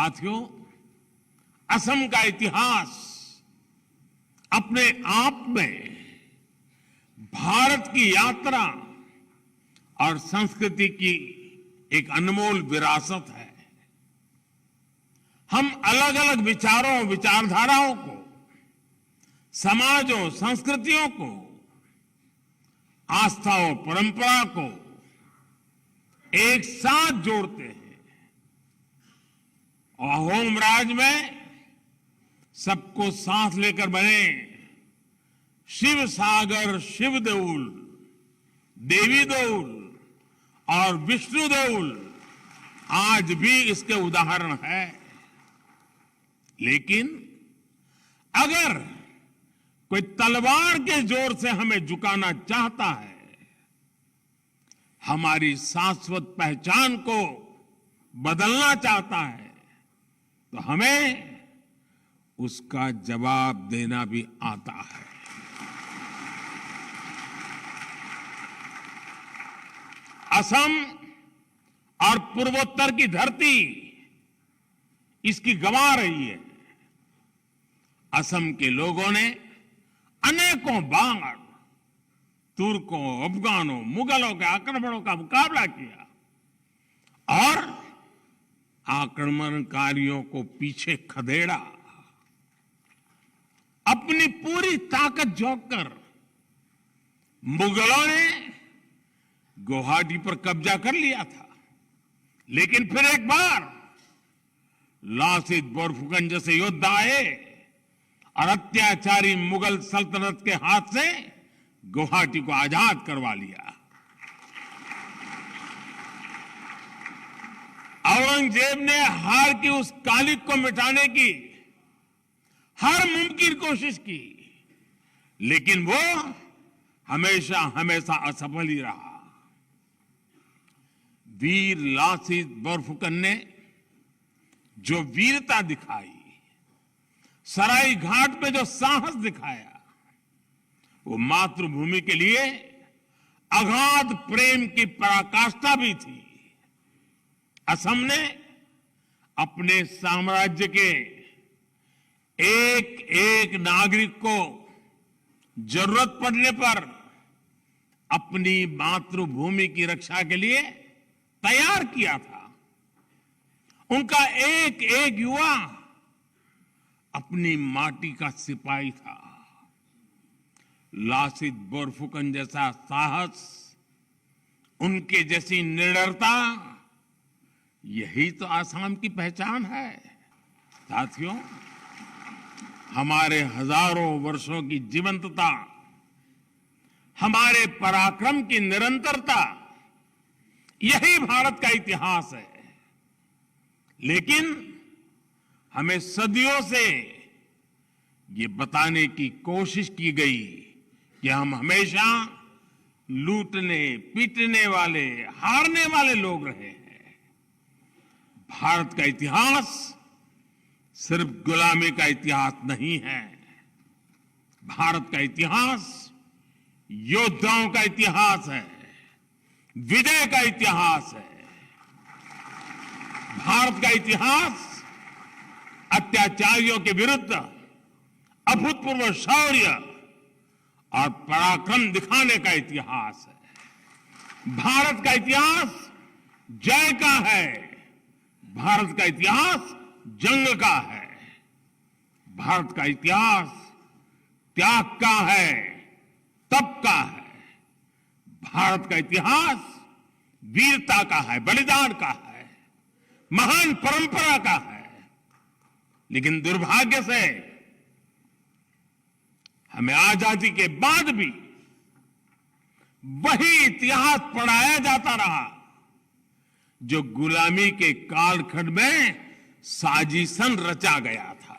साथियों, असम का इतिहास अपने आप में भारत की यात्रा और संस्कृति की एक अनमोल विरासत है। हम अलग अलग विचारों, विचारधाराओं को, समाजों, संस्कृतियों को, आस्थाओं, परंपरा को एक साथ जोड़ते हैं और अहोम राज में सबको साथ लेकर बने शिव सागर, शिव देउल, देवी देउल और विष्णु देउल आज भी इसके उदाहरण है। लेकिन अगर कोई तलवार के जोर से हमें झुकाना चाहता है, हमारी शाश्वत पहचान को बदलना चाहता है, तो हमें उसका जवाब देना भी आता है। असम और पूर्वोत्तर की धरती इसकी गवाह रही है। असम के लोगों ने अनेकों बार तुर्कों, अफगानों, मुगलों के आक्रमणों का मुकाबला किया और आक्रमणकारियों को पीछे खदेड़ा। अपनी पूरी ताकत झोंक कर मुगलों ने गुवाहाटी पर कब्जा कर लिया था। लेकिन फिर एक बार लासित बोरफुकन जैसे योद्धा आए और अत्याचारी मुगल सल्तनत के हाथ से गुवाहाटी को आजाद करवा लिया। औरंगजेब ने हार की उस कालिक को मिटाने की हर मुमकिन कोशिश की, लेकिन वो हमेशा हमेशा असफल ही रहा। वीर लासित बोरफुकन ने जो वीरता दिखाई, सराय घाट पे जो साहस दिखाया, वो मातृभूमि के लिए अगाध प्रेम की पराकाष्ठा भी थी। असम ने अपने साम्राज्य के एक एक नागरिक को जरूरत पड़ने पर अपनी मातृभूमि की रक्षा के लिए तैयार किया था। उनका एक एक युवा अपनी माटी का सिपाही था। लासित बोरफुकन जैसा साहस, उनके जैसी निडरता, यही तो आसाम की पहचान है। साथियों, हमारे हजारों वर्षों की जीवंतता, हमारे पराक्रम की निरंतरता, यही भारत का इतिहास है। लेकिन हमें सदियों से ये बताने की कोशिश की गई कि हम हमेशा लूटने, पीटने वाले, हारने वाले लोग रहे हैं। भारत का इतिहास सिर्फ गुलामी का इतिहास नहीं है। भारत का इतिहास योद्धाओं का इतिहास है, विजय का इतिहास है। भारत का इतिहास अत्याचारियों के विरुद्ध अभूतपूर्व शौर्य और पराक्रम दिखाने का इतिहास है। भारत का इतिहास जय का है। भारत का इतिहास जंग का है। भारत का इतिहास त्याग का है, तप का है। भारत का इतिहास वीरता का है, बलिदान का है, महान परंपरा का है। लेकिन दुर्भाग्य से हमें आजादी के बाद भी वही इतिहास पढ़ाया जाता रहा जो गुलामी के कालखंड में साजिशन रचा गया था।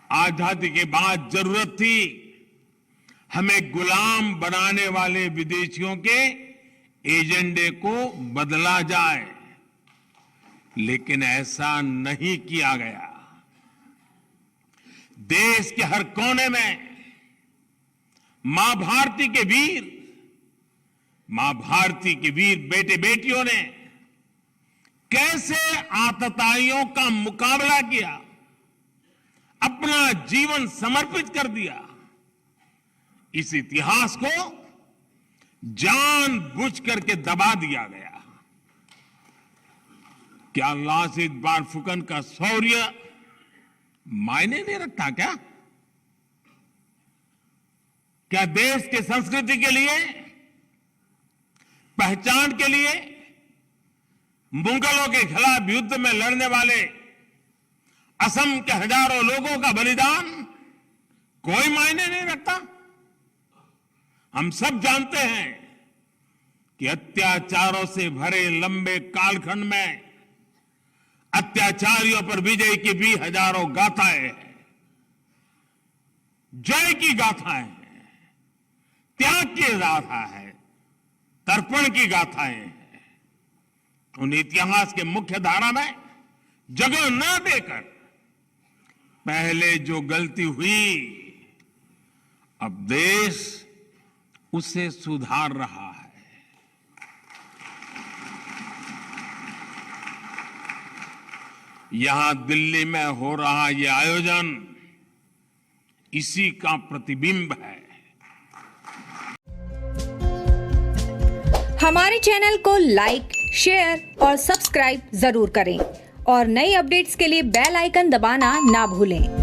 आजादी के बाद जरूरत थी हमें गुलाम बनाने वाले विदेशियों के एजेंडे को बदला जाए, लेकिन ऐसा नहीं किया गया। देश के हर कोने में मां भारती के वीर मां भारती के वीर बेटे बेटियों ने कैसे आतताइयों का मुकाबला किया, अपना जीवन समर्पित कर दिया, इस इतिहास को जानबूझ करके दबा दिया गया। क्या लासित बारफुकन का शौर्य मायने नहीं रखता क्या? क्या देश के संस्कृति के लिए, पहचान के लिए मुगलों के खिलाफ युद्ध में लड़ने वाले असम के हजारों लोगों का बलिदान कोई मायने नहीं रखता? हम सब जानते हैं कि अत्याचारों से भरे लंबे कालखंड में अत्याचारियों पर विजय की भी हजारों गाथाएं हैं, जय की गाथाएं हैं, त्याग की गाथा है, तर्पण की गाथाएं हैं। उन इतिहास के मुख्य धारा में जगह न देकर पहले जो गलती हुई, अब देश उसे सुधार रहा है। यहां दिल्ली में हो रहा यह आयोजन इसी का प्रतिबिंब है। हमारे चैनल को लाइक, शेयर और सब्सक्राइब जरूर करें और नई अपडेट्स के लिए बेल आइकन दबाना ना भूलें।